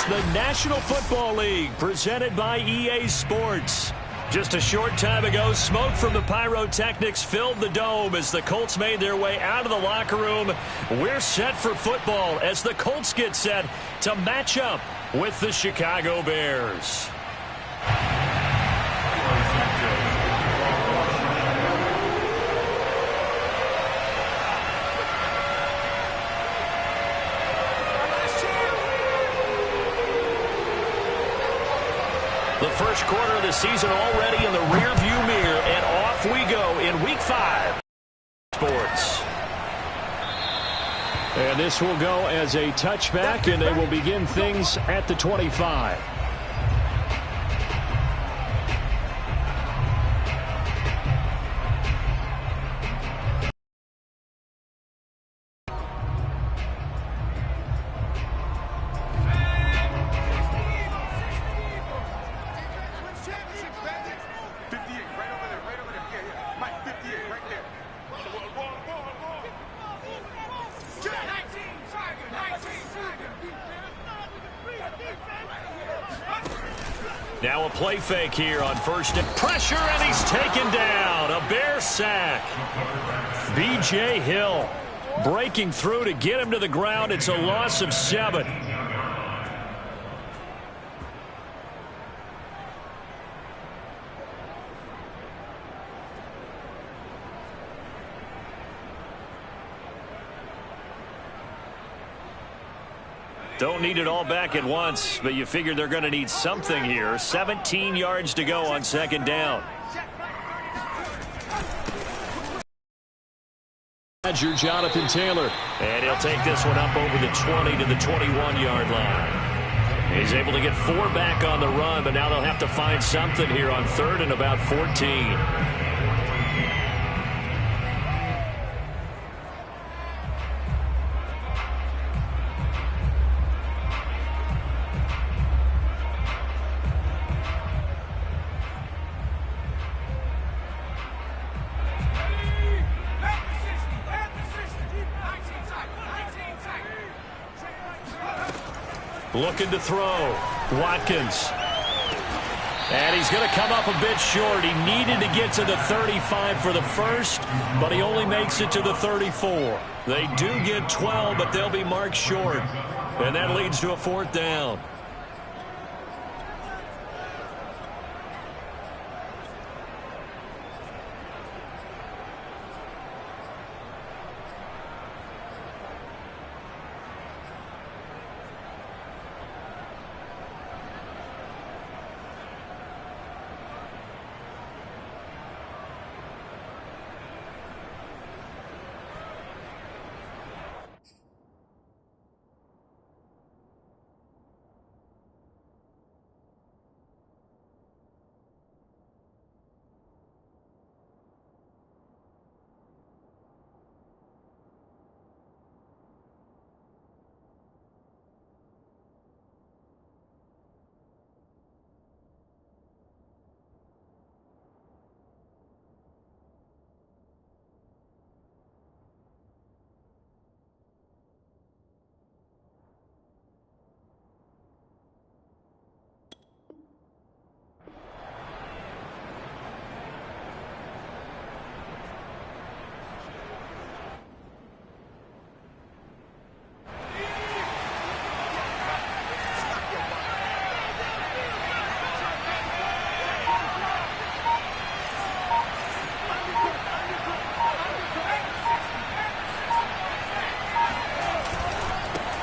the National Football League, presented by EA Sports. Just a short time ago, smoke from the pyrotechnics filled the dome as the Colts made their way out of the locker room. We're set for football as the Colts get set to match up with the Chicago Bears. The first quarter of the season already in the rearview mirror, and off we go in Week 5 sports. And this will go as a touchback, and they will begin things at the 25. Now a play fake here on first down. Pressure, and he's taken down. A Bear sack. B.J. Hill breaking through to get him to the ground. It's a loss of 7. Don't need it all back at once, but you figure they're going to need something here. 17 yards to go on second down. Jonathan Taylor. And he'll take this one up over the 20 to the 21-yard line. He's able to get 4 back on the run, but now they'll have to find something here on third and about 14. Looking to throw. Watkins. And he's going to come up a bit short. He needed to get to the 35 for the first, but he only makes it to the 34. They do get 12, but they'll be marked short. And that leads to a 4th down.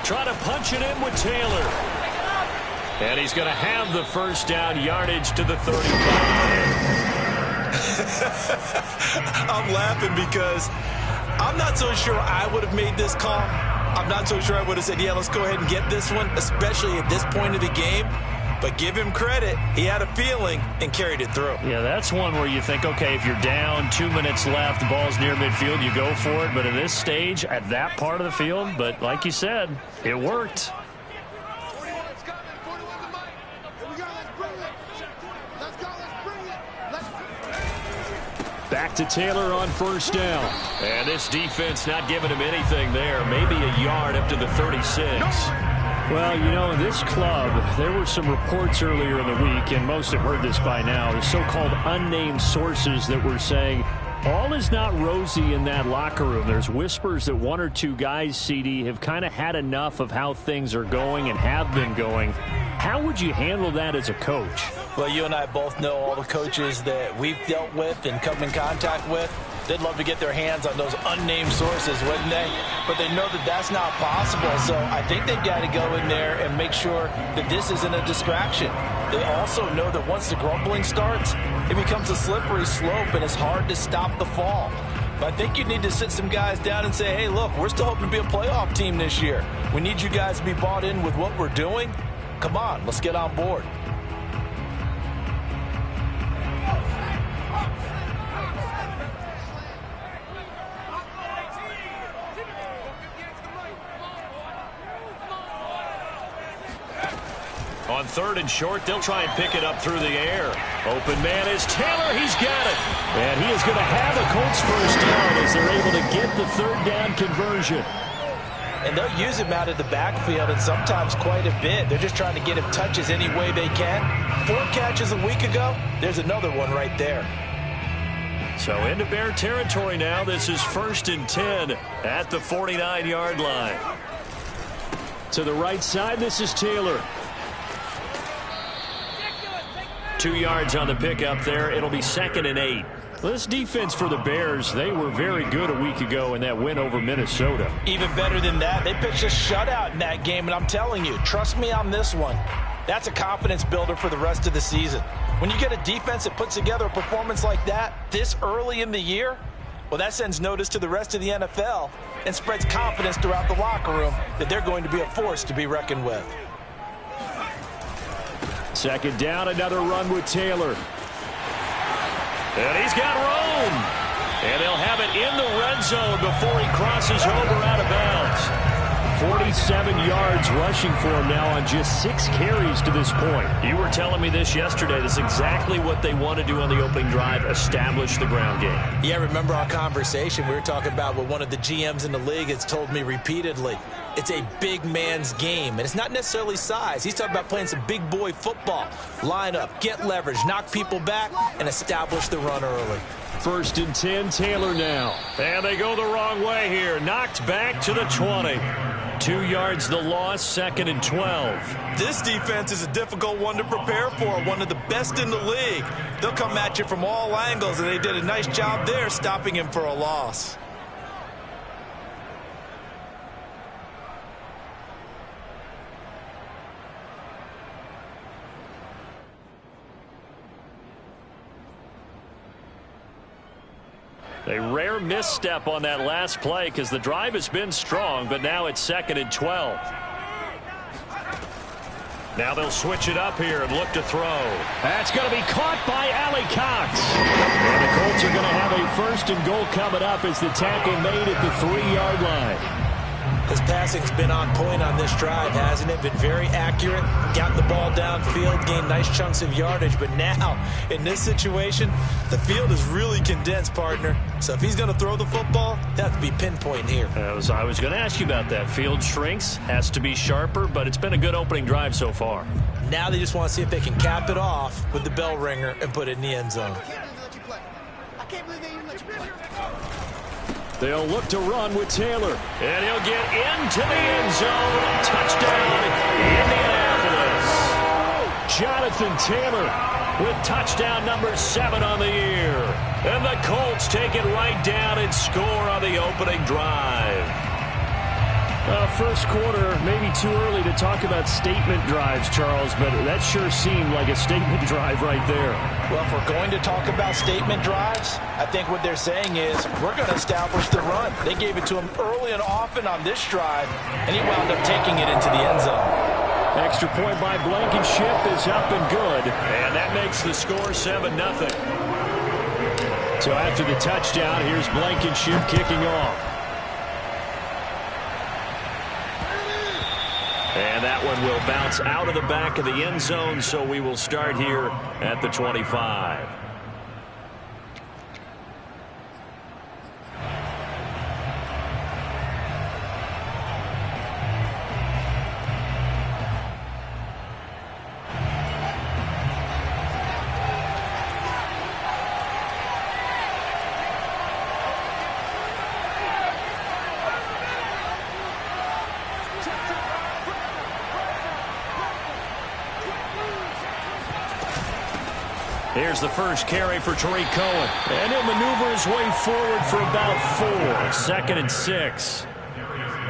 Try to punch it in with Taylor. And he's going to have the first down, yardage to the 35. I'm laughing because I'm not so sure I would have made this call. I'm not so sure I would have said, yeah, let's go ahead and get this one, especially at this point of the game. But give him credit. He had a feeling and carried it through. Yeah, that's one where you think, okay, if you're down, 2 minutes left, the ball's near midfield, you go for it. But at this stage, at that part of the field, but like you said, it worked. Back to Taylor on first down. And this defense not giving him anything there. Maybe a yard up to the 36. Well, you know, this club, there were some reports earlier in the week, and most have heard this by now, the so-called unnamed sources that were saying all is not rosy in that locker room. There's whispers that one or two guys, CD, have kind of had enough of how things are going and have been going. How would you handle that as a coach? Well, you and I both know all the coaches that we've dealt with and come in contact with. They'd love to get their hands on those unnamed sources, wouldn't they? But they know that that's not possible, so I think they've got to go in there and make sure that this isn't a distraction. They also know that once the grumbling starts, it becomes a slippery slope, and it's hard to stop the fall. But I think you need to sit some guys down and say, hey, look, we're still hoping to be a playoff team this year. We need you guys to be bought in with what we're doing. Come on, let's get on board. On 3rd and short, they'll try and pick it up through the air. Open man is Taylor. He's got it. And he is going to have a Colts first down as they're able to get the 3rd down conversion. And they'll use him out of the backfield, and sometimes quite a bit. They're just trying to get him touches any way they can. 4 catches a week ago. There's another one right there. So into Bear territory now. This is 1st and 10 at the 49-yard line. To the right side, this is Taylor. 2 yards on the pickup there. It'll be 2nd and 8. This defense for the Bears, they were very good a week ago in that win over Minnesota. Even better than that, they pitched a shutout in that game, and I'm telling you, trust me on this one. That's a confidence builder for the rest of the season. When you get a defense that puts together a performance like that this early in the year, well, that sends notice to the rest of the NFL and spreads confidence throughout the locker room that they're going to be a force to be reckoned with. 2nd down, another run with Taylor. And he's got room. And he'll have it in the red zone before he crosses over out of bounds. 47 yards rushing for him now on just 6 carries to this point. You were telling me this yesterday. This is exactly what they want to do on the opening drive, establish the ground game. Yeah, remember our conversation? We were talking about what one of the GMs in the league has told me repeatedly. It's a big man's game, and it's not necessarily size. He's talking about playing some big boy football. Line up, get leverage, knock people back, and establish the run early. 1st and 10, Taylor now. And they go the wrong way here. Knocked back to the 20. 2 yards the loss, 2nd and 12. This defense is a difficult one to prepare for, one of the best in the league. They'll come at you from all angles, and they did a nice job there stopping him for a loss. A rare misstep on that last play because the drive has been strong, but now it's 2nd and 12. Now they'll switch it up here and look to throw. That's going to be caught by Allie Cox. And the Colts are going to have a 1st and goal coming up as the tackle made at the 3-yard line. His passing's been on point on this drive, hasn't it? Been very accurate, got the ball downfield, gained nice chunks of yardage. But now, in this situation, the field is really condensed, partner. So if he's going to throw the football, that has to be pinpoint here. I was going to ask you about that. Field shrinks, has to be sharper, but it's been a good opening drive so far. Now they just want to see if they can cap it off with the bell ringer and put it in the end zone. I can't believe they even let you play. They'll look to run with Taylor. And he'll get into the end zone. Touchdown, Indianapolis. Jonathan Taylor with touchdown number 7 on the year. And the Colts take it right down and score on the opening drive. First quarter, maybe too early to talk about statement drives, Charles, but that sure seemed like a statement drive right there. Well, if we're going to talk about statement drives, I think what they're saying is we're going to establish the run. They gave it to him early and often on this drive, and he wound up taking it into the end zone. Extra point by Blankenship is up and good. And that makes the score 7-0. So after the touchdown, here's Blankenship kicking off. And that one will bounce out of the back of the end zone, so we will start here at the 25. Here's the first carry for Tariq Cohen. And he'll maneuver his way forward for about 4. 2nd and 6.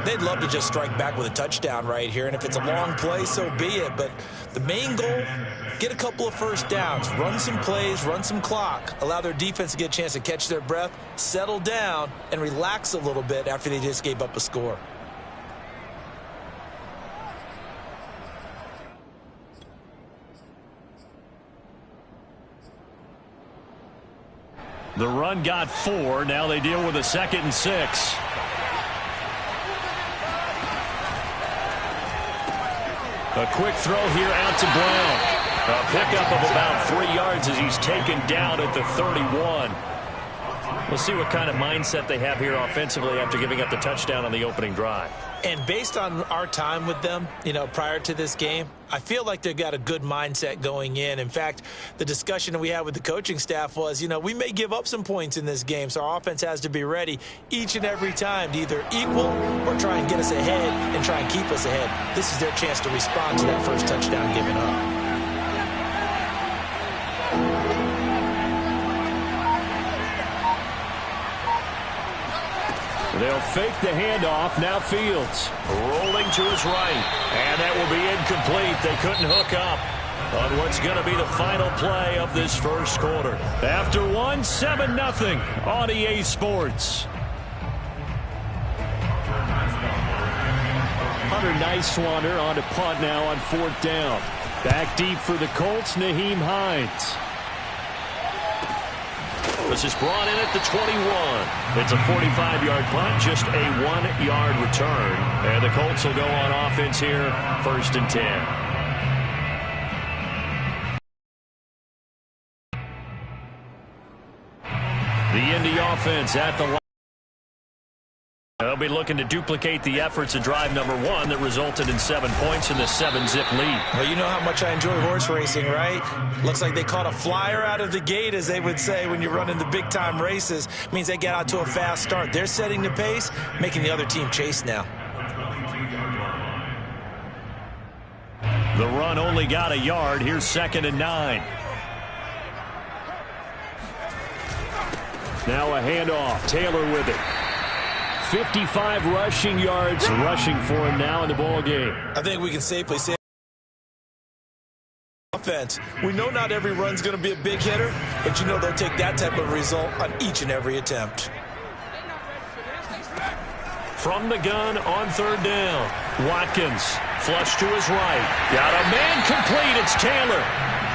They'd love to just strike back with a touchdown right here, and if it's a long play, so be it. But the main goal, get a couple of first downs, run some plays, run some clock, allow their defense to get a chance to catch their breath, settle down, and relax a little bit after they just gave up a score. The run got 4. Now they deal with a 2nd and 6. A quick throw here out to Brown. A pickup of about 3 yards as he's taken down at the 31. We'll see what kind of mindset they have here offensively after giving up the touchdown on the opening drive. And based on our time with them, prior to this game, I feel like they've got a good mindset going in. In fact, the discussion that we had with the coaching staff was, we may give up some points in this game, so our offense has to be ready each and every time to either equal or try and get us ahead and try and keep us ahead. This is their chance to respond to that first touchdown given up. They'll fake the handoff. Now Fields rolling to his right. And that will be incomplete. They couldn't hook up on what's going to be the final play of this first quarter. After 7-0 on EA Sports. Hunter Nicewander on to punt now on 4th down. Back deep for the Colts, Nyheim Hines. This is brought in at the 21. It's a 45-yard punt, just a 1-yard return. And the Colts will go on offense here, 1st and 10. The Indy offense at the line. They'll be looking to duplicate the efforts of drive number 1 that resulted in 7 points in the 7-zip lead. Well, you know how much I enjoy horse racing, right? Looks like they caught a flyer out of the gate, as they would say when you're running the big-time races. Means they get out to a fast start. They're setting the pace, making the other team chase now. The run only got a yard. Here's 2nd and 9. Now a handoff. Taylor with it. 55 rushing yards rushing for him now in the ball game. I think we can safely say offense. We know not every run's going to be a big hitter, but they'll take that type of result on each and every attempt. From the gun on 3rd down. Watkins flush to his right. Got a man complete. It's Taylor.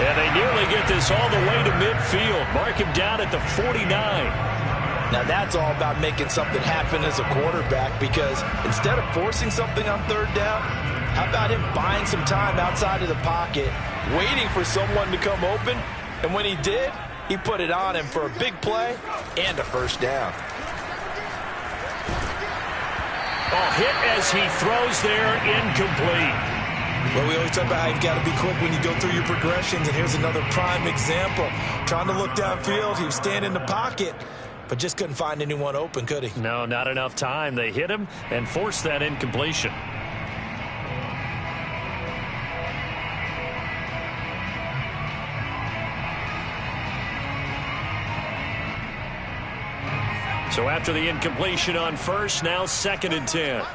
And they nearly get this all the way to midfield. Mark him down at the 49. Now that's all about making something happen as a quarterback, because instead of forcing something on 3rd down, how about him buying some time outside of the pocket, waiting for someone to come open, and when he did, he put it on him for a big play and a 1st down. Oh, hit as he throws there, incomplete. Well, we always talk about how you've got to be quick when you go through your progressions, and here's another prime example. Trying to look downfield, he was standing in the pocket, but just couldn't find anyone open, could he? No, not enough time. They hit him and forced that incompletion. So after the incompletion on 1st, now 2nd and 10.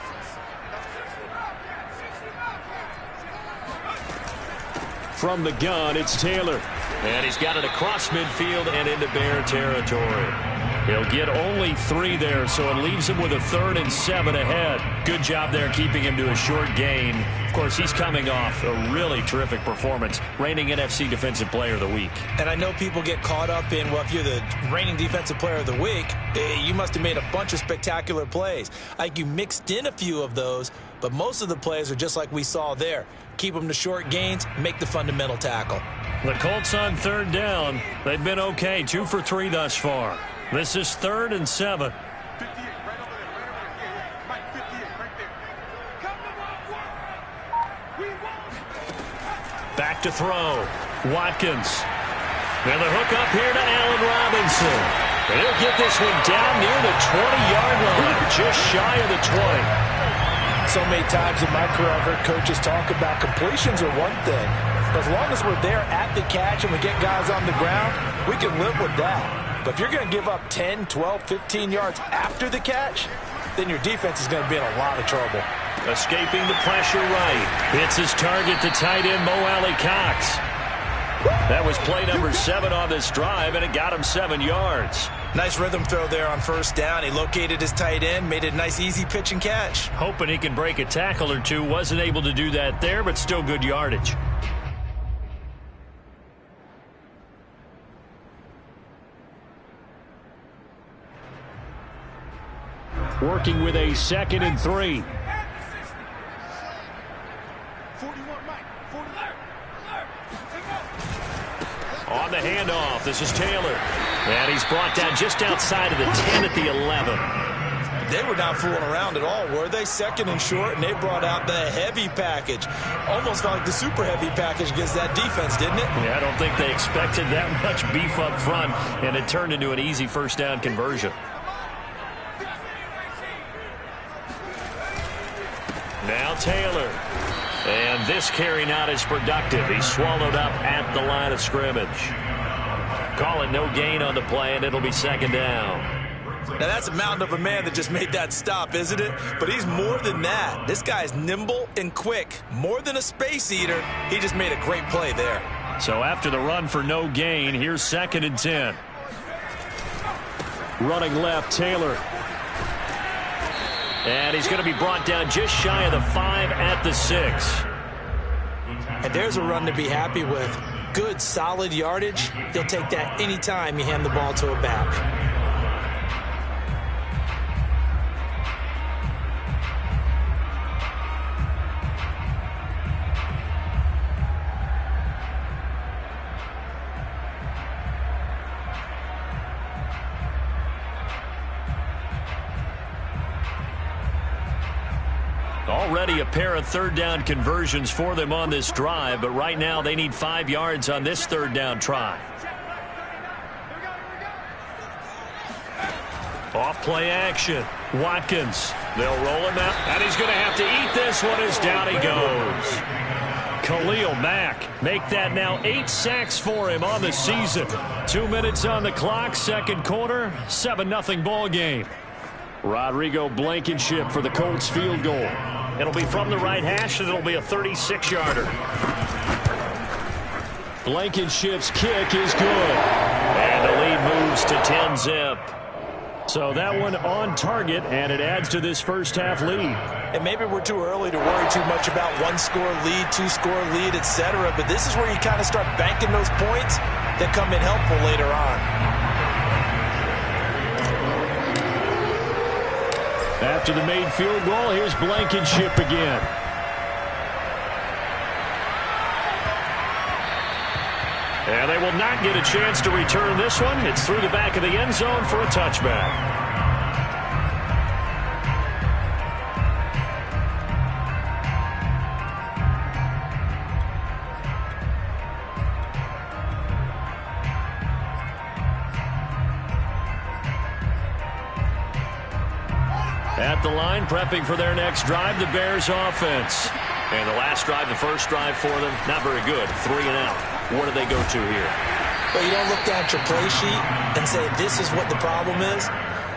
From the gun, it's Taylor. And he's got it across midfield and into Bear territory. He'll get only 3 there, so it leaves him with a 3rd and 7 ahead. Good job there keeping him to a short gain. Of course, he's coming off a really terrific performance, reigning NFC Defensive Player of the Week. And I know people get caught up in, well, if you're the reigning Defensive Player of the Week, you must have made a bunch of spectacular plays. Like, you mixed in a few of those, but most of the plays are just like we saw there. Keep them to short gains, make the fundamental tackle. The Colts on 3rd down. They've been okay, 2 for 3 thus far. This is 3rd and 7. Back to throw. Watkins. And the hook up here to Allen Robinson. And he'll get this one down near the 20-yard line, just shy of the 20. So many times in my career, I've heard coaches talk about completions are one thing, As long as we're there at the catch and we get guys on the ground, we can live with that. But if you're going to give up 10, 12, 15 yards after the catch, then your defense is going to be in a lot of trouble. Escaping the pressure right. Hits his target to tight end Mo Alley-Cox. That was play number 7 on this drive, and it got him 7 yards. Nice rhythm throw there on first down. He located his tight end, made it a nice easy pitch and catch. Hoping he can break a tackle or two. Wasn't able to do that there, but still good yardage. Working with a 2nd and 3. 41, Mike. 41. On the handoff, this is Taylor. And he's brought down just outside of the 10 at the 11. They were not fooling around at all, were they? 2nd and short, and they brought out the heavy package. Almost felt like the super heavy package against that defense, didn't it? Yeah, I don't think they expected that much beef up front, and it turned into an easy first down conversion. Now Taylor. And this carry not as productive. He's swallowed up at the line of scrimmage. Call it no gain on the play, and it'll be 2nd down. Now that's a mountain of a man that just made that stop, isn't it? But he's more than that. This guy's nimble and quick. More than a space eater. He just made a great play there. So after the run for no gain, here's 2nd and 10. Running left, Taylor. And he's going to be brought down just shy of the 5 at the 6. And there's a run to be happy with. Good, solid yardage. He'll take that anytime you hand the ball to a back. Already a pair of 3rd down conversions for them on this drive, but right now they need 5 yards on this 3rd down try. Off play action. Watkins. They'll roll him out, and he's going to have to eat this one as down he goes. Khalil Mack, make that now 8 sacks for him on the season. 2 minutes on the clock, 2nd quarter, 7-0 ball game. Rodrigo Blankenship for the Colts field goal. It'll be from the right hash, and it'll be a 36-yarder. Blankenship's kick is good. And the lead moves to 10-zip. So that one on target, and it adds to this first half lead. And maybe we're too early to worry too much about 1-score lead, 2-score lead, etc. But this is where you kind of start banking those points that come in helpful later on. After the made field goal, here's Blankenship again. And they will not get a chance to return this one. It's through the back of the end zone for a touchback. At the line, prepping for their next drive, the Bears offense. And the last drive, the first drive for them, not very good. 3 and out. What do they go to here? Well, you don't look down at your play sheet and say, this is what the problem is.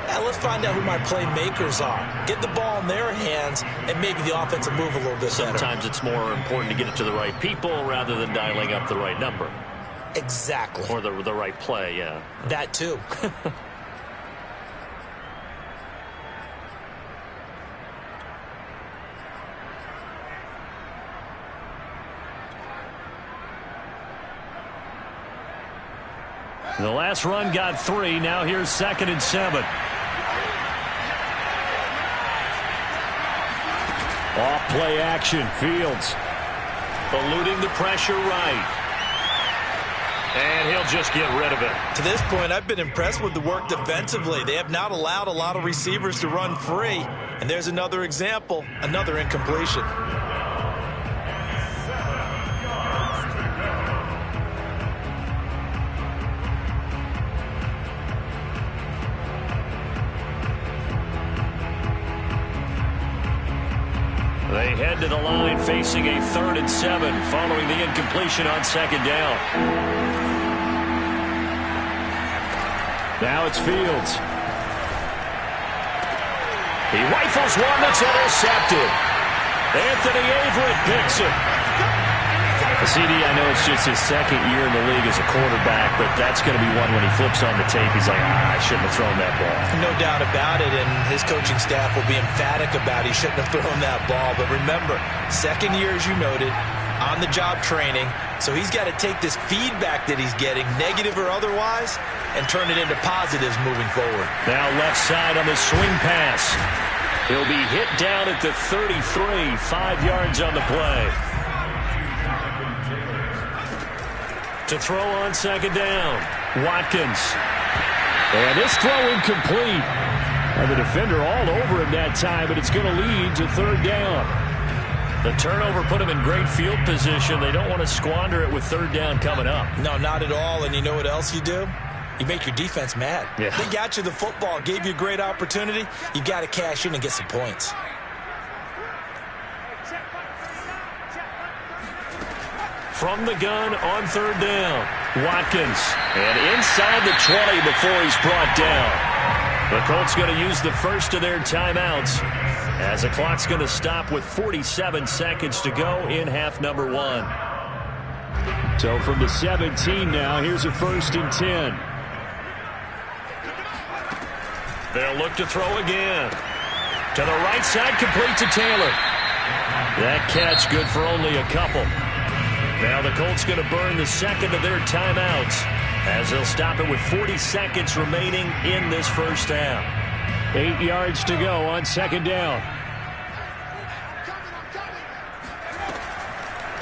Now, let's find out who my playmakers are. Get the ball in their hands, and maybe the offense will move a little bit better. Sometimes it's more important to get it to the right people rather than dialing up the right number. Exactly. Or the right play, yeah. That, too. The last run got 3. Now here's 2nd and 7. Off play action. Fields. Eluding the pressure right. And he'll just get rid of it. To this point, I've been impressed with the work defensively. They have not allowed a lot of receivers to run free. And there's another example, another incompletion. They head to the line facing a 3rd and 7 following the incompletion on 2nd down. Now it's Fields. He rifles one that's intercepted. Anthony Averett picks it. CD, I know it's just his 2nd year in the league as a quarterback, but that's going to be one when he flips on the tape. He's like, I shouldn't have thrown that ball. No doubt about it, and his coaching staff will be emphatic about he shouldn't have thrown that ball. But remember, 2nd year, as you noted, on-the-job training, so he's got to take this feedback that he's getting, negative or otherwise, and turn it into positives moving forward. Now left side on the swing pass. He'll be hit down at the 33, 5 yards on the play. To throw on 2nd down, Watkins. And this throw incomplete. And the defender all over him that time, but it's going to lead to 3rd down. The turnover put him in great field position. They don't want to squander it with 3rd down coming up. No, not at all. And you know what else you do? You make your defense mad. Yeah. They got you the football, gave you a great opportunity. You got to cash in and get some points. From the gun on 3rd down, Watkins. And inside the 20 before he's brought down. The Colts going to use the first of their timeouts as the clock's going to stop with 47 seconds to go in half number 1. So from the 17 now, here's a 1st and 10. They'll look to throw again. To the right side, complete to Taylor. That catch good for only a couple. Now the Colts going to burn the 2nd of their timeouts as they'll stop it with 40 seconds remaining in this first half. 8 yards to go on 2nd down.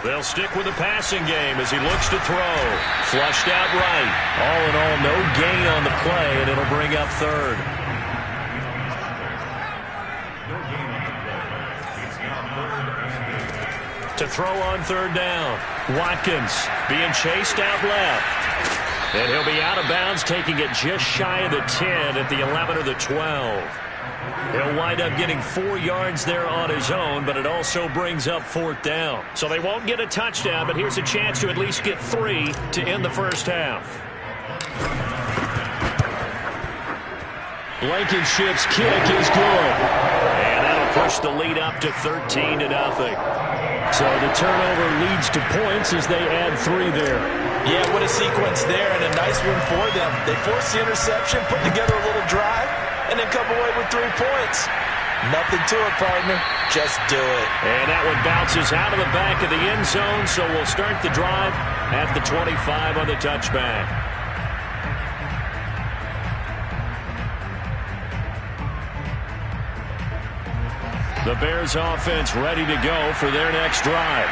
They'll stick with the passing game as he looks to throw. Flushed out right. All in all, no gain on the play, and it'll bring up 3rd. To throw on 3rd down, Watkins being chased out left. And he'll be out of bounds, taking it just shy of the 10 at the 11 or the 12. He'll wind up getting 4 yards there on his own, but it also brings up 4th down. So they won't get a touchdown, but here's a chance to at least get 3 to end the first half. Blankenship's kick is good. And that'll push the lead up to 13-0. So the turnover leads to points as they add 3 there. Yeah, what a sequence there, and a nice one for them. They forced the interception, put together a little drive, and then come away with 3 points. Nothing to it, partner. Just do it. And that one bounces out of the back of the end zone, so we'll start the drive at the 25 on the touchback. The Bears offense ready to go for their next drive.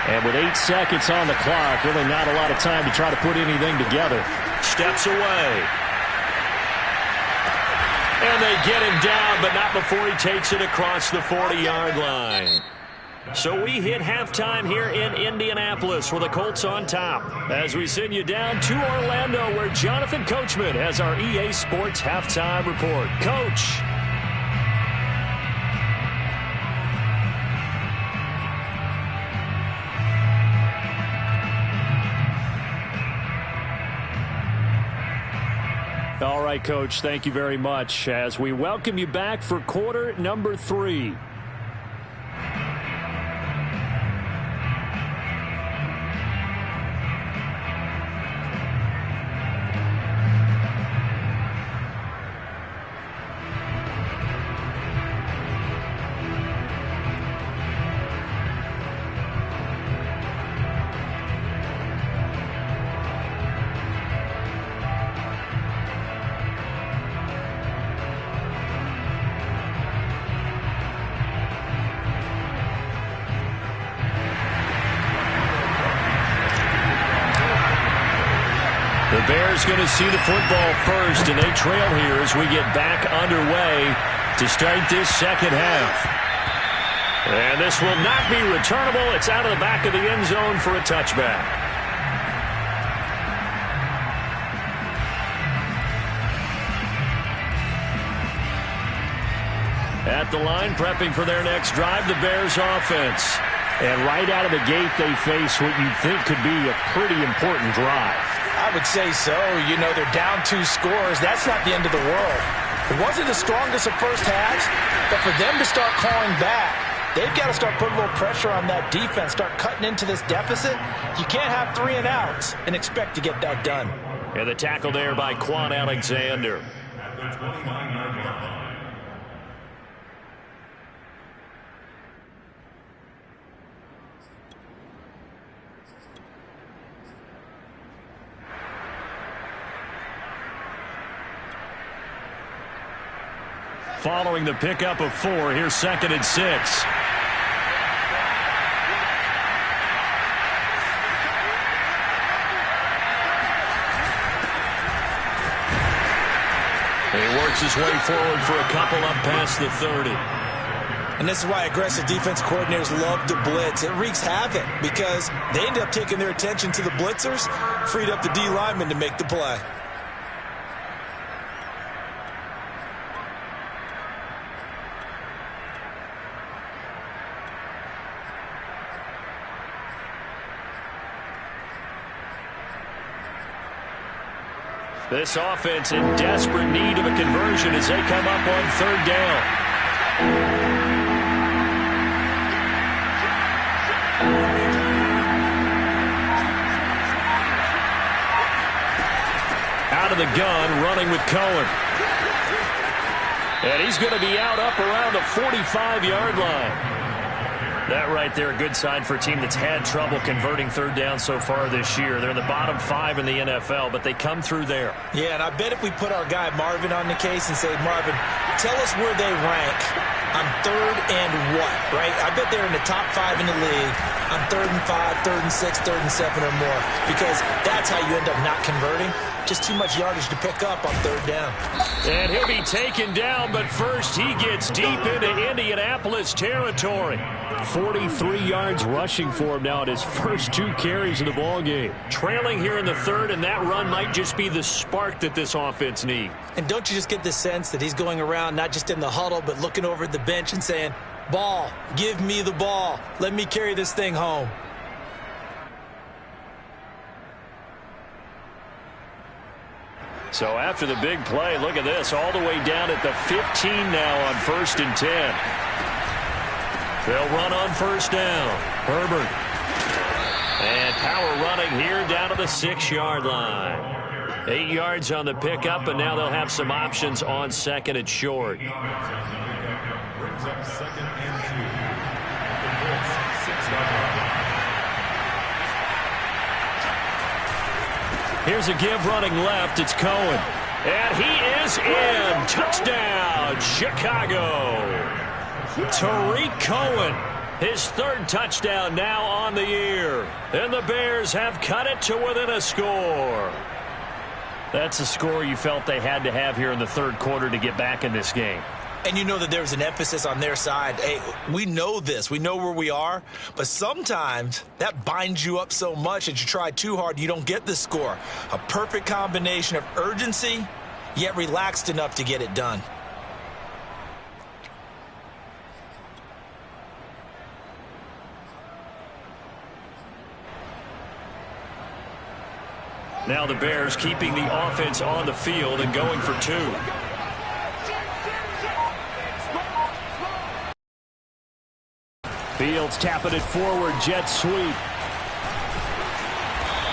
And with 8 seconds on the clock, really not a lot of time to try to put anything together. Steps away. And they get him down, but not before he takes it across the 40-yard line. So we hit halftime here in Indianapolis with the Colts on top as we send you down to Orlando where Jonathan Coachman has our EA Sports halftime report. Coach. All right, Coach, thank you very much as we welcome you back for quarter number 3. The Bears going to see the football first, and they trail here as we get back underway to start this second half. And this will not be returnable. It's out of the back of the end zone for a touchback. At the line, prepping for their next drive, the Bears offense. And right out of the gate, they face what you think could be a pretty important drive. I would say so. You know, they're down 2 scores. That's not the end of the world. It wasn't the strongest of first halves, but for them to start calling back, they've got to start putting a little pressure on that defense, start cutting into this deficit. You can't have 3 and outs and expect to get that done. And the tackle there by Quan Alexander. Following the pickup of 4, here's 2nd and 6. He works his way forward for a couple up past the 30. And this is why aggressive defense coordinators love to blitz. It wreaks havoc because they end up taking their attention to the blitzers, freed up the D lineman to make the play. This offense in desperate need of a conversion as they come up on 3rd down. Out of the gun, running with Cohen. And he's going to be out up around the 45-yard line. That right there, a good sign for a team that's had trouble converting 3rd down so far this year. They're in the bottom 5 in the NFL, but they come through there. Yeah, and I bet if we put our guy Marvin on the case and say, Marvin, tell us where they rank on 3rd and what, right? I bet they're in the top 5 in the league on 3rd and 5, 3rd and 6, 3rd and 7 or more, because that's how you end up not converting. Just too much yardage to pick up on 3rd down. And he'll be taken down, but first he gets deep into Indianapolis territory. 43 yards rushing for him now at his first 2 carries of the ballgame. Trailing here in the 3rd, and that run might just be the spark that this offense needs. And don't you just get the sense that he's going around not just in the huddle, but looking over at the bench and saying, ball, give me the ball. Let me carry this thing home. So after the big play, look at this, all the way down at the 15 now on 1st and 10. They'll run on 1st down. Herbert. And power running here down to the 6-yard line. 8 yards on the pickup, and now they'll have some options on 2nd and short. Brings up 2nd and 2. The Colts, 6-yard line. Here's a give running left. It's Cohen. And he is in. Touchdown, Chicago. Tariq Cohen, his 3rd touchdown now on the year. And the Bears have cut it to within a score. That's a score you felt they had to have here in the 3rd quarter to get back in this game. And you know that there's an emphasis on their side. Hey, we know this. We know where we are. But sometimes that binds you up so much that you try too hard, you don't get the score. A perfect combination of urgency, yet relaxed enough to get it done. Now the Bears keeping the offense on the field and going for 2. Fields tapping it forward, jet sweep.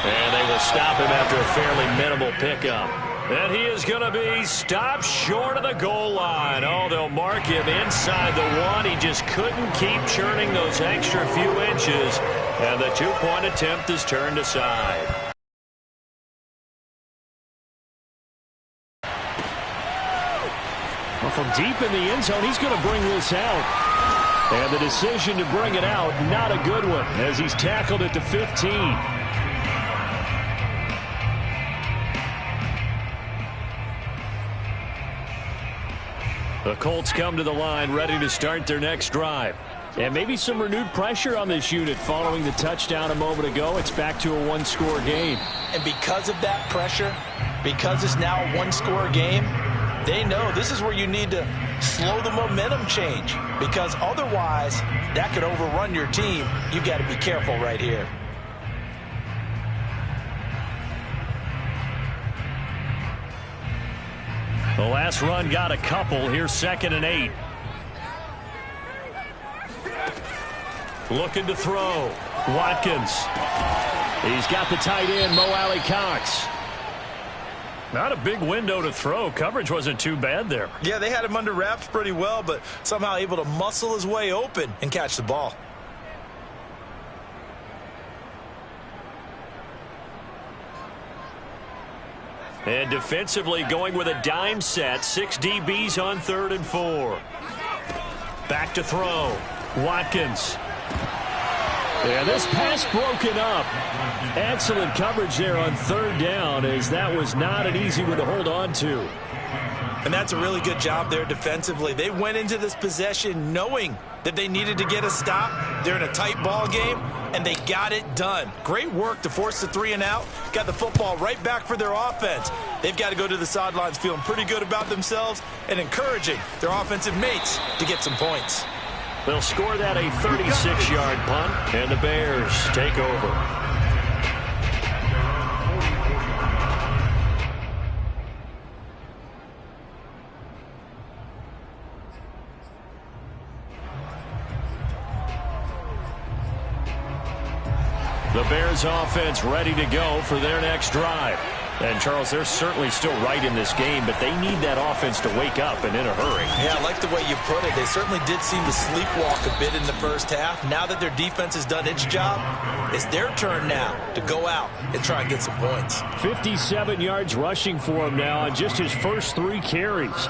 And they will stop him after a fairly minimal pickup. And he is going to be stopped short of the goal line. Oh, they'll mark him inside the 1. He just couldn't keep churning those extra few inches. And the 2-point attempt is turned aside. Well, from deep in the end zone, he's going to bring this out. And the decision to bring it out, not a good one, as he's tackled at the 15. The Colts come to the line ready to start their next drive. And maybe some renewed pressure on this unit following the touchdown a moment ago. It's back to a 1-score game. And because of that pressure, because it's now a 1-score game, They know this is where you need to slow the momentum change, because otherwise that could overrun your team. You've got to be careful right here. The last run got a couple. Here's 2nd and 8. Looking to throw. Watkins. He's got the tight end, Mo Alley-Cox. Not a big window to throw. Coverage wasn't too bad there. Yeah, they had him under wraps pretty well, but somehow able to muscle his way open and catch the ball. And defensively going with a dime set. 6 DBs on 3rd and 4. Back to throw. Watkins. Yeah, this pass broken up. Excellent coverage there on 3rd down, as that was not an easy one to hold on to. And that's a really good job there defensively. They went into this possession knowing that they needed to get a stop. They're in a tight ball game, and they got it done. Great work to force the 3 and out. Got the football right back for their offense. They've got to go to the sidelines feeling pretty good about themselves and encouraging their offensive mates to get some points. They'll score that a 36-yard punt, and the Bears take over. The Bears offense ready to go for their next drive. And, Charles, they're certainly still right in this game, but they need that offense to wake up and in a hurry. Yeah, I like the way you put it. They certainly did seem to sleepwalk a bit in the first half. Now that their defense has done its job, it's their turn now to go out and try and get some points. 57 yards rushing for him now on just his first 3 carries.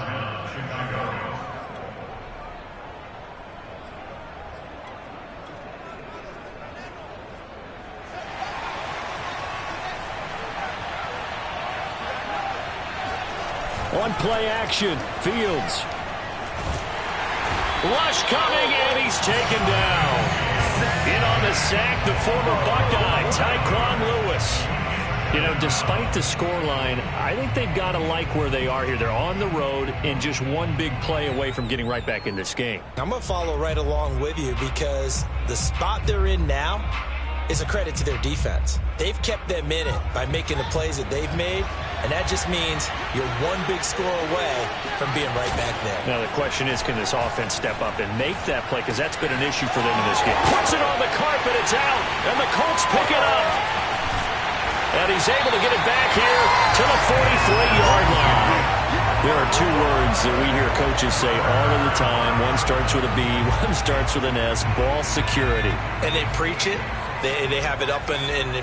On play action, Fields. Rush coming, and he's taken down. In on the sack, the former Buckeye, Tyquan Lewis. You know, despite the scoreline, I think they've got to like where they are here. They're on the road and just one big play away from getting right back in this game. I'm going to follow right along with you, because the spot they're in now is a credit to their defense. They've kept them in it by making the plays that they've made, and that just means you're one big score away from being right back there. Now the question is, can this offense step up and make that play? Because that's been an issue for them in this game. Puts it on the carpet, it's out, and the Colts pick it up. And he's able to get it back here to the 43-yard line. There are 2 words that we hear coaches say all of the time. One starts with a B, one starts with an S, ball security. And they preach it. They have it up in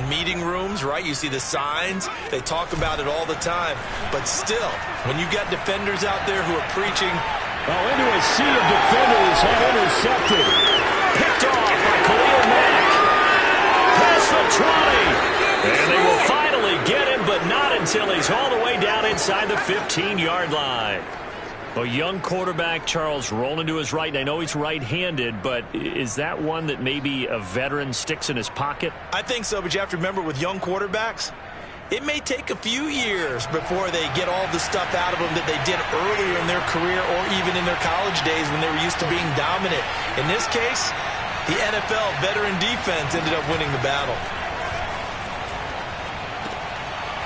meeting rooms, right? You see the signs. They talk about it all the time. But still, when you've got defenders out there who are preaching. Oh, into a sea of defenders have intercepted. Picked off by Khalil Mack. Past the 20. And they will finally get him, but not until he's all the way down inside the 15-yard line. A young quarterback, Charles, rolling to his right. I know he's right-handed, but is that one that maybe a veteran sticks in his pocket? I think so, but you have to remember, with young quarterbacks, it may take a few years before they get all the stuff out of them that they did earlier in their career or even in their college days when they were used to being dominant. In this case, the NFL veteran defense ended up winning the battle.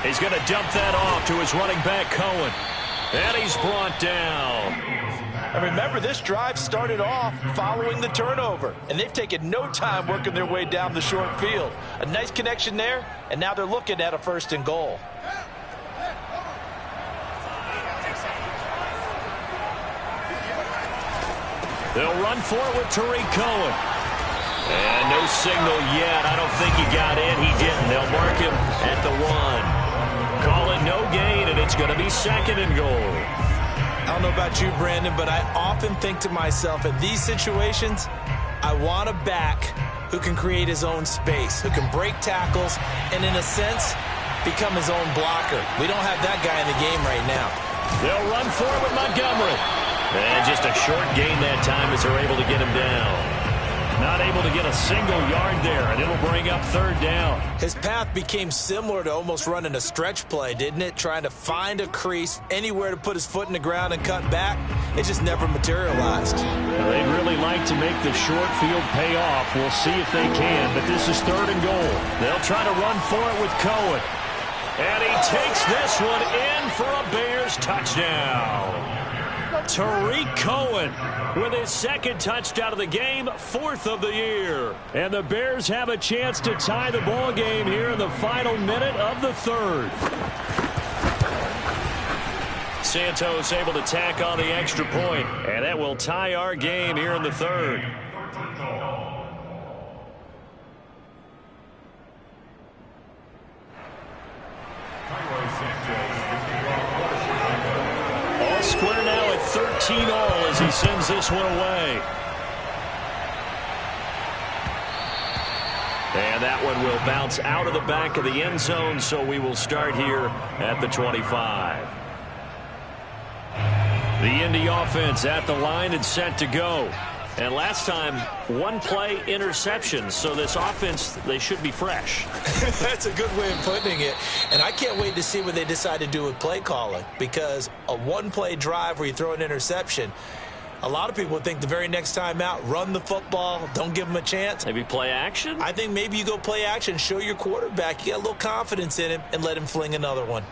He's going to dump that off to his running back, Cohen. And he's brought down. And remember, this drive started off following the turnover, and they've taken no time working their way down the short field. A nice connection there, and now they're looking at a 1st and goal. They'll run for it with Tariq Cohen. And no signal yet. I don't think he got in. He didn't. They'll mark him at the 1. Call it no gain, and it's going to be 2nd and goal. I don't know about you, Brandon, but I often think to myself, in these situations, I want a back who can create his own space, who can break tackles, and in a sense, become his own blocker. We don't have that guy in the game right now. They'll run for it with Montgomery. And just a short gain that time as they're able to get him down. Not able to get a single yard there, and it'll bring up third down. His path became similar to almost running a stretch play, didn't it? Trying to find a crease, anywhere to put his foot in the ground and cut back. It just never materialized. Well, they'd really like to make the short field pay off. We'll see if they can, but this is third and goal. They'll try to run for it with Cohen. And he takes this one in for a Bears touchdown. Tariq Cohen with his second touchdown of the game, fourth of the year. And the Bears have a chance to tie the ball game here in the final minute of the third. Santos able to tack on the extra point, and that will tie our game here in the third. All square now at 13 all as he sends this one away. And that one will bounce out of the back of the end zone, so we will start here at the 25. The Indy offense at the line and set to go. And last time, one play interception. So this offense, they should be fresh. That's a good way of putting it. And I can't wait to see what they decide to do with play calling. Because a one-play drive where you throw an interception, a lot of people think the very next time out, run the football, don't give them a chance. Maybe play action? I think maybe you go play action, show your quarterback you got a little confidence in him, and let him fling another one.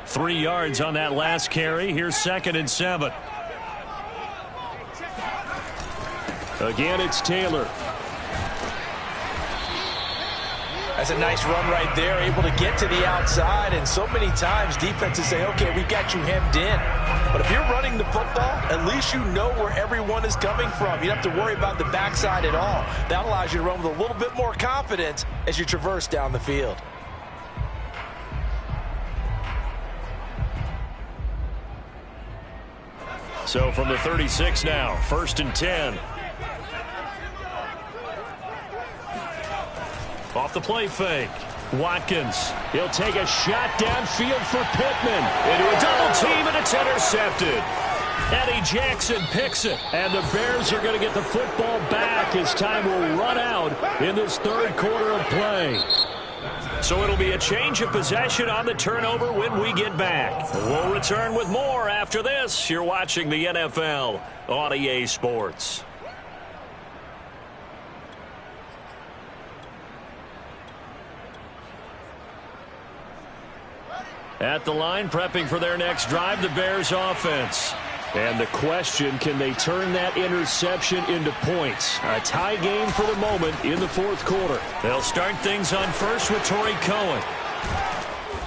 Three yards on that last carry. Here's 2nd and 7. Again, it's Taylor. That's a nice run right there, able to get to the outside, and so many times defenses say, okay, we've got you hemmed in. But if you're running the football, at least you know where everyone is coming from. You don't have to worry about the backside at all. That allows you to run with a little bit more confidence as you traverse down the field. So from the 36 now, 1st and 10. Off the play fake. Watkins. He'll take a shot downfield for Pittman. Into a double team, and it's intercepted. Eddie Jackson picks it. And the Bears are going to get the football back as time will run out in this third quarter of play. So it'll be a change of possession on the turnover when we get back. We'll return with more after this. You're watching the NFL on EA Sports. At the line, prepping for their next drive, the Bears offense. And the question, can they turn that interception into points? A tie game for the moment in the fourth quarter. They'll start things on first with Tariq Cohen.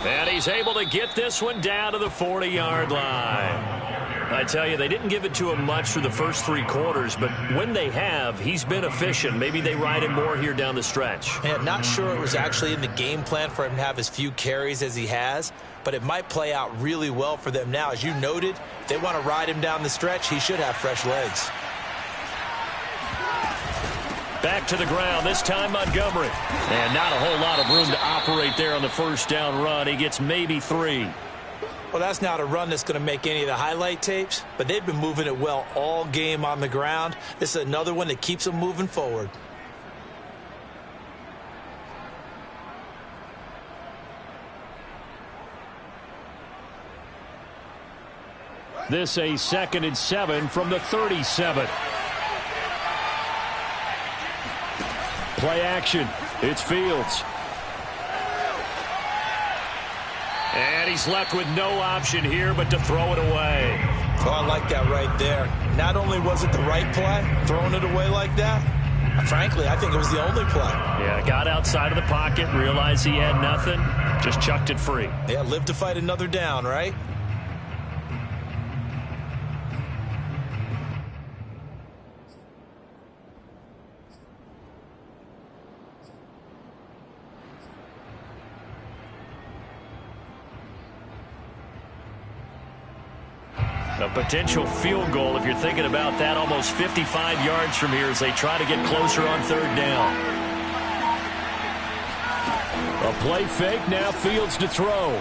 And he's able to get this one down to the 40-yard line. I tell you, they didn't give it to him much for the first three quarters, but when they have, he's been efficient. Maybe they ride him more here down the stretch. Yeah, not sure it was actually in the game plan for him to have as few carries as he has, but it might play out really well for them now. As you noted, if they want to ride him down the stretch, he should have fresh legs. Back to the ground, this time Montgomery. And not a whole lot of room to operate there on the first down run. He gets maybe 3. Well, that's not a run that's going to make any of the highlight tapes, but they've been moving it well all game on the ground. This is another one that keeps them moving forward. This a 2nd and 7 from the 37. Play action. It's Fields. And he's left with no option here but to throw it away. Oh, I like that right there. Not only was it the right play, throwing it away like that, frankly, I think it was the only play. Yeah, got outside of the pocket, realized he had nothing, just chucked it free. Yeah, live to fight another down, right? A potential field goal, if you're thinking about that, almost 55 yards from here as they try to get closer on third down. A play fake, now Fields to throw.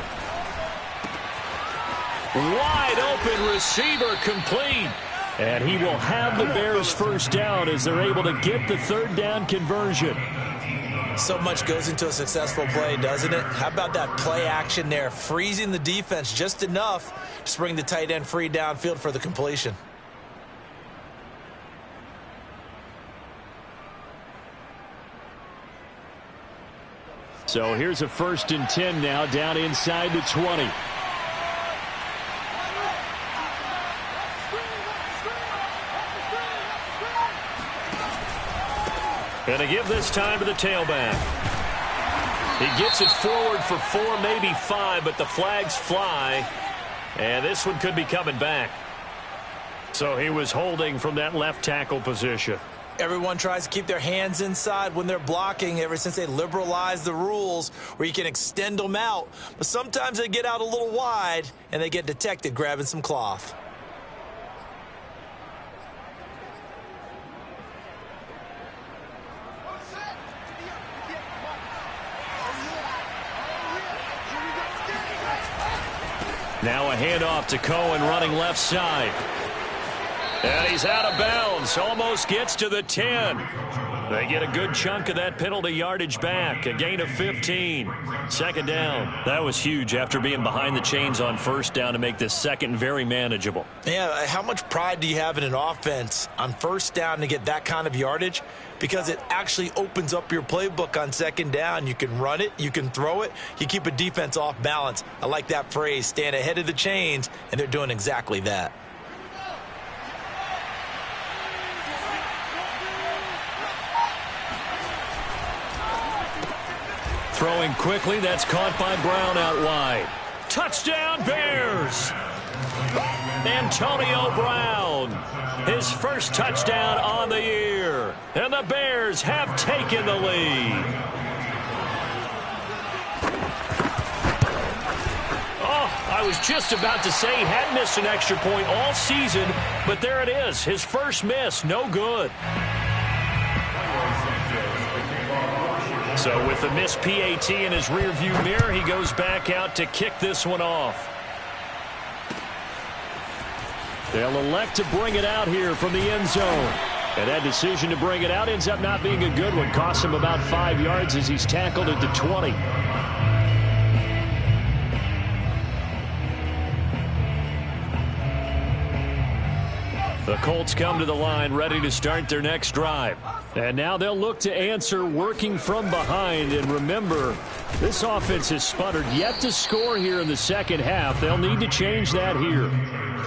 Wide open receiver complete. And he will have the Bears first down as they're able to get the third down conversion. So much goes into a successful play, doesn't it? How about that play action there, freezing the defense just enough to bring the tight end free downfield for the completion. So here's a 1st and 10 now, down inside the 20. And to give this time to the tailback. He gets it forward for 4, maybe 5, but the flags fly. And this one could be coming back. So he was holding from that left tackle position. Everyone tries to keep their hands inside when they're blocking ever since they liberalized the rules where you can extend them out. But sometimes they get out a little wide and they get detected grabbing some cloth. Now a handoff to Cohen running left side. And he's out of bounds. Almost gets to the 10. They get a good chunk of that penalty yardage back. A gain of 15. 2nd down. That was huge after being behind the chains on 1st down to make this 2nd very manageable. Yeah, how much pride do you have in an offense on 1st down to get that kind of yardage? Because it actually opens up your playbook on 2nd down. You can run it, you can throw it, you keep a defense off balance. I like that phrase, stand ahead of the chains, and they're doing exactly that. Throwing quickly, that's caught by Brown out wide. Touchdown, Bears! Antonio Brown, his first touchdown on the year. And the Bears have taken the lead. Oh, I was just about to say he hadn't missed an extra point all season, but there it is, his first miss, no good. So with the missed PAT in his rearview mirror, he goes back out to kick this one off. They'll elect to bring it out here from the end zone. And that decision to bring it out ends up not being a good one. Costs him about 5 yards as he's tackled at the 20. The Colts come to the line ready to start their next drive. And now they'll look to answer working from behind. And remember, this offense has sputtered yet to score here in the 2nd half. They'll need to change that here.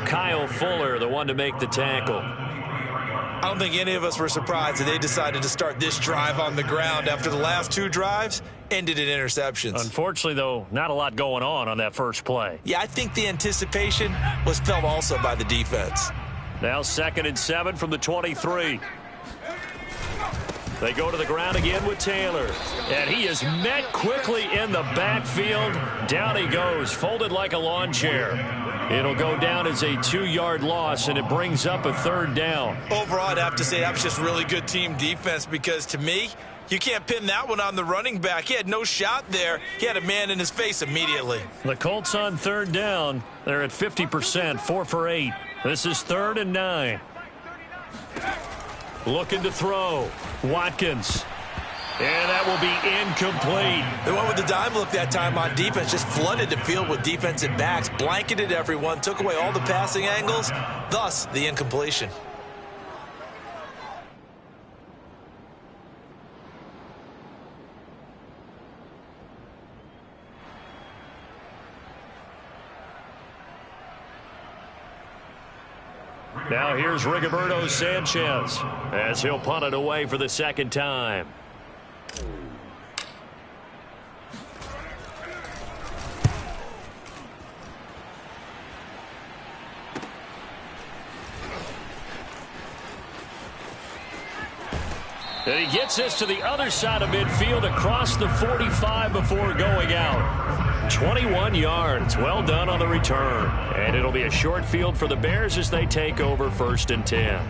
Kyle Fuller, the one to make the tackle. I don't think any of us were surprised that they decided to start this drive on the ground after the last 2 drives ended in interceptions. Unfortunately, though, not a lot going on that first play. Yeah, I think the anticipation was felt also by the defense. Now 2nd and 7 from the 23. They go to the ground again with Taylor. And he is met quickly in the backfield. Down he goes, folded like a lawn chair. It'll go down as a 2-yard loss, and it brings up a 3rd down. Overall, I'd have to say that was just really good team defense because, to me, you can't pin that one on the running back. He had no shot there. He had a man in his face immediately. The Colts on 3rd down. They're at 50%, 4 for 8. This is 3rd and 9. Looking to throw. Watkins. And that will be incomplete. They went with the dime look that time on defense, just flooded the field with defensive backs, blanketed everyone, took away all the passing angles, thus the incompletion. Now here's Rigoberto Sanchez as he'll punt it away for the 2nd time. And he gets this to the other side of midfield across the 45 before going out. 21 yards. Well done on the return. And it'll be a short field for the Bears as they take over 1st and 10.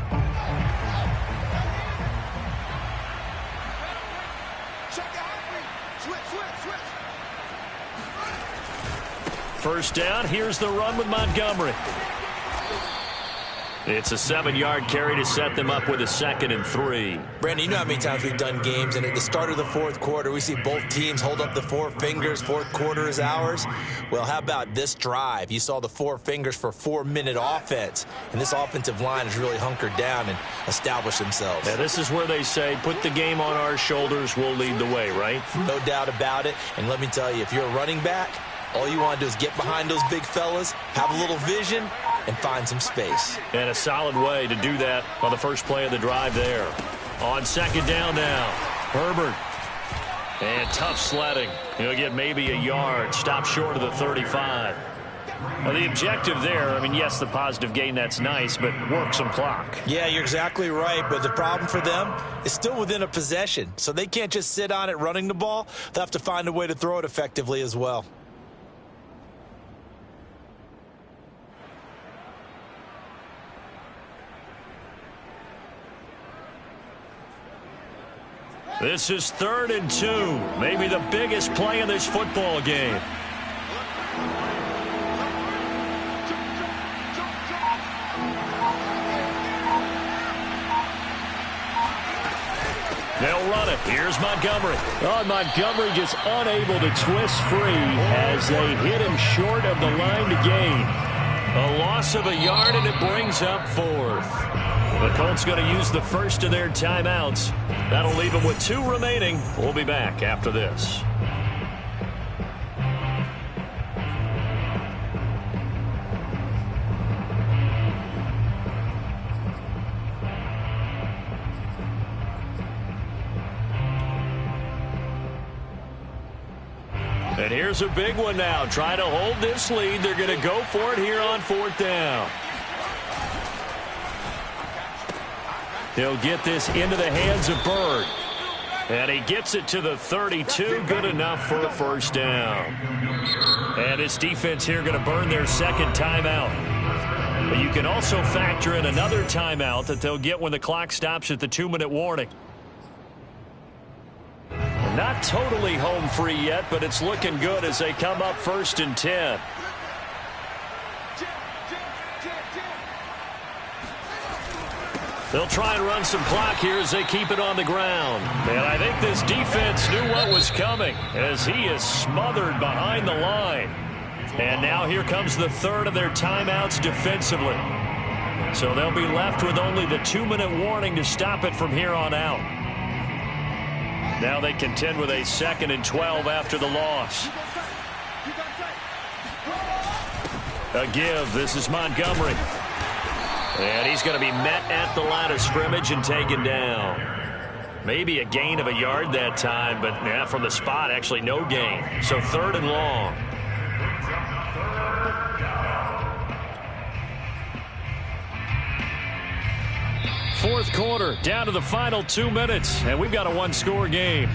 First down, here's the run with Montgomery. It's a 7-yard carry to set them up with a 2nd and 3. Brandon, you know how many times we've done games, and at the start of the fourth quarter, we see both teams hold up the 4 fingers, fourth quarter is ours. Well, how about this drive? You saw the 4 fingers for 4-minute offense, and this offensive line has really hunkered down and established themselves. Now, this is where they say, put the game on our shoulders, we'll lead the way, right? No doubt about it, and let me tell you, if you're a running back, all you want to do is get behind those big fellas, have a little vision, and find some space. And a solid way to do that on the first play of the drive there. On 2nd down now, Herbert. And tough sledding. He'll get maybe a yard. Stop short of the 35. Well, the objective there, I mean, yes, the positive gain, that's nice, but work some clock. Yeah, you're exactly right, but the problem for them is still within a possession. So they can't just sit on it running the ball. They'll have to find a way to throw it effectively as well. This is 3rd and 2. Maybe the biggest play in this football game. They'll run it. Here's Montgomery. Oh, Montgomery just unable to twist free as they hit him short of the line to gain. A loss of a yard, and it brings up 4th. The Colts going to use the first of their timeouts. That'll leave them with 2 remaining. We'll be back after this. And here's a big one now. Trying to hold this lead. They're going to go for it here on 4th down. He'll get this into the hands of Bird. And he gets it to the 32. Good enough for a first down. And this defense here going to burn their 2nd timeout. But you can also factor in another timeout that they'll get when the clock stops at the 2-minute warning. Not totally home free yet, but it's looking good as they come up 1st and 10. They'll try and run some clock here as they keep it on the ground. And I think this defense knew what was coming as he is smothered behind the line. And now here comes the 3rd of their timeouts defensively. So they'll be left with only the 2-minute warning to stop it from here on out. Now they contend with a 2nd and 12 after the loss. A give. This is Montgomery. And he's going to be met at the line of scrimmage and taken down. Maybe a gain of a yard that time, but yeah, from the spot, actually no gain. So 3rd and long. Fourth quarter, down to the final 2 minutes, and we've got a 1-score game.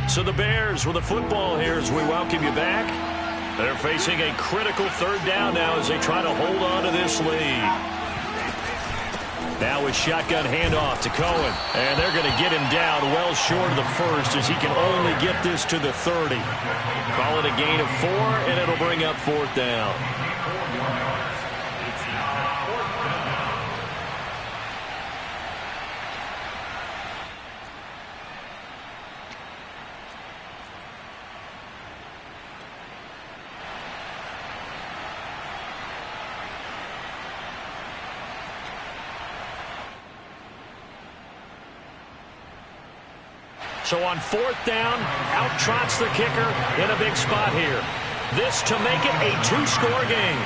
So the Bears with the football here as we welcome you back. They're facing a critical 3rd down now as they try to hold on to this lead. Now with shotgun handoff to Cohen. And they're going to get him down well short of the 1st as he can only get this to the 30. Call it a gain of 4, and it'll bring up 4th down. So on 4th down, out trots the kicker in a big spot here. This to make it a 2-score game.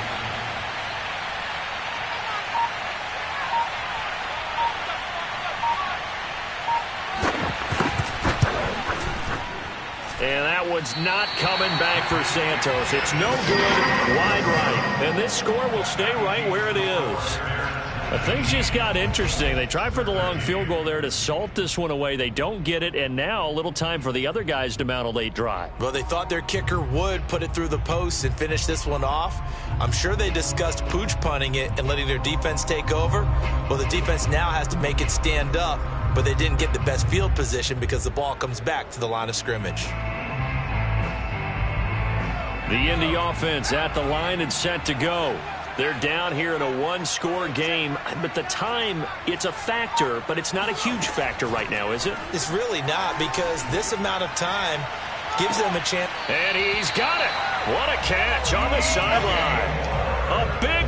And that one's not coming back for Santos. It's no good, wide right. And this score will stay right where it is. Things just got interesting. They tried for the long field goal there to salt this one away. They don't get it, and now a little time for the other guys to mount a late drive. Well, they thought their kicker would put it through the post and finish this one off. I'm sure they discussed pooch punting it and letting their defense take over. Well, the defense now has to make it stand up, but they didn't get the best field position because the ball comes back to the line of scrimmage. The Indy offense at the line and set to go. They're down here in a one-score game, but the time, it's a factor, but it's not a huge factor right now, is it? It's really not, because this amount of time gives them a chance. And he's got it. What a catch on the sideline. A big...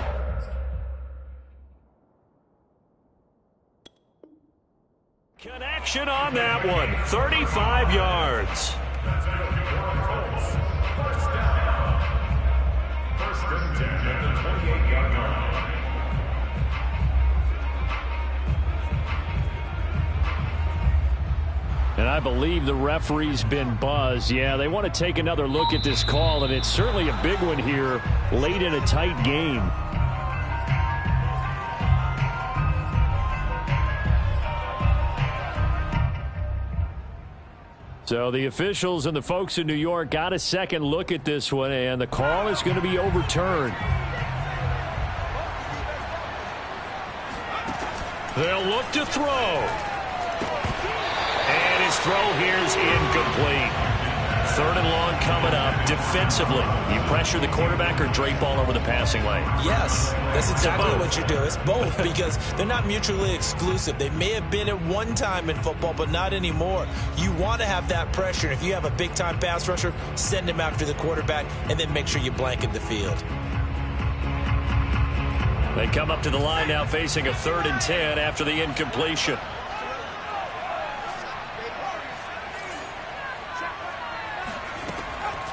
connection on that one. 35 yards. And I believe the referee's been buzzed. Yeah, they want to take another look at this call, and it's certainly a big one here late in a tight game. So the officials and the folks in New York got a second look at this one, and the call is going to be overturned. They'll look to throw. And his throw here is incomplete. 3rd and long coming up. Defensively, you pressure the quarterback or drape all over the passing lane? Yes, that's exactly what you do. It's both, because they're not mutually exclusive. They may have been at one time in football, but not anymore. You want to have that pressure. And if you have a big-time pass rusher, send him after the quarterback, and then make sure you blanket the field. They come up to the line now facing a 3rd and 10 after the incompletion.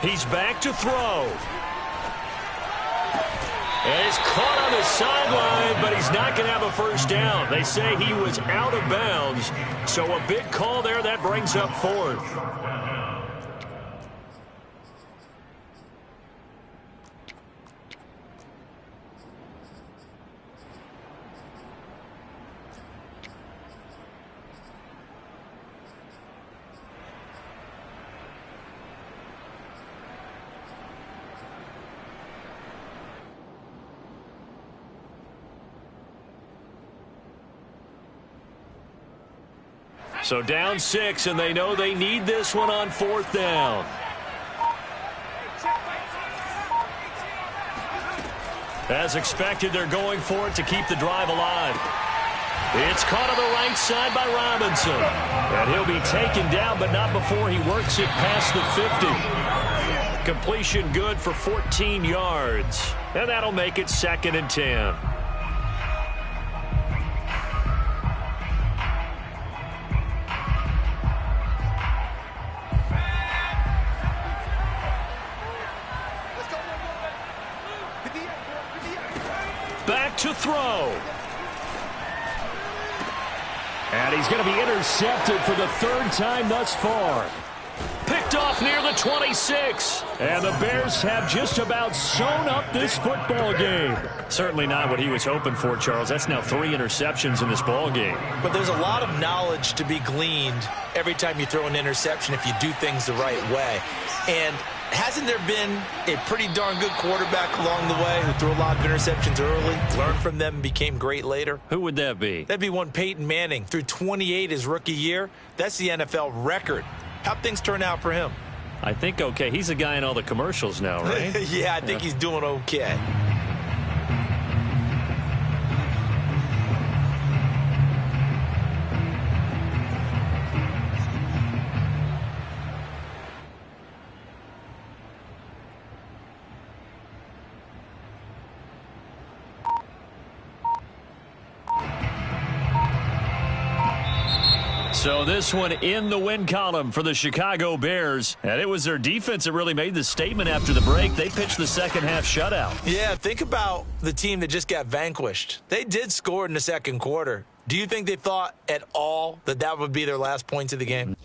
He's back to throw. And he's caught on the sideline, but he's not going to have a first down. They say he was out of bounds. So a big call there that brings up 4th. So down 6, and they know they need this one on 4th down. As expected, they're going for it to keep the drive alive. It's caught on the right side by Robinson. And he'll be taken down, but not before he works it past the 50. Completion good for 14 yards. And that'll make it 2nd and 10. Back to throw. And he's going to be intercepted for the 3rd time thus far. Picked off near the 26. And the Bears have just about sewn up this football game. Certainly not what he was hoping for, Charles. That's now 3 interceptions in this ball game. But there's a lot of knowledge to be gleaned every time you throw an interception if you do things the right way. And hasn't there been a pretty darn good quarterback along the way who threw a lot of interceptions early, learned from them, and became great later? Who would that be? That'd be one Peyton Manning. Threw 28 his rookie year. That's the NFL record. How'd things turn out for him? I think okay. He's a guy in all the commercials now, right? Yeah, I think he's doing okay. So this one in the win column for the Chicago Bears. And it was their defense that really made the statement after the break. They pitched the second half shutout. Yeah, think about the team that just got vanquished. They did score in the second quarter. Do you think they thought at all that that would be their last points of the game?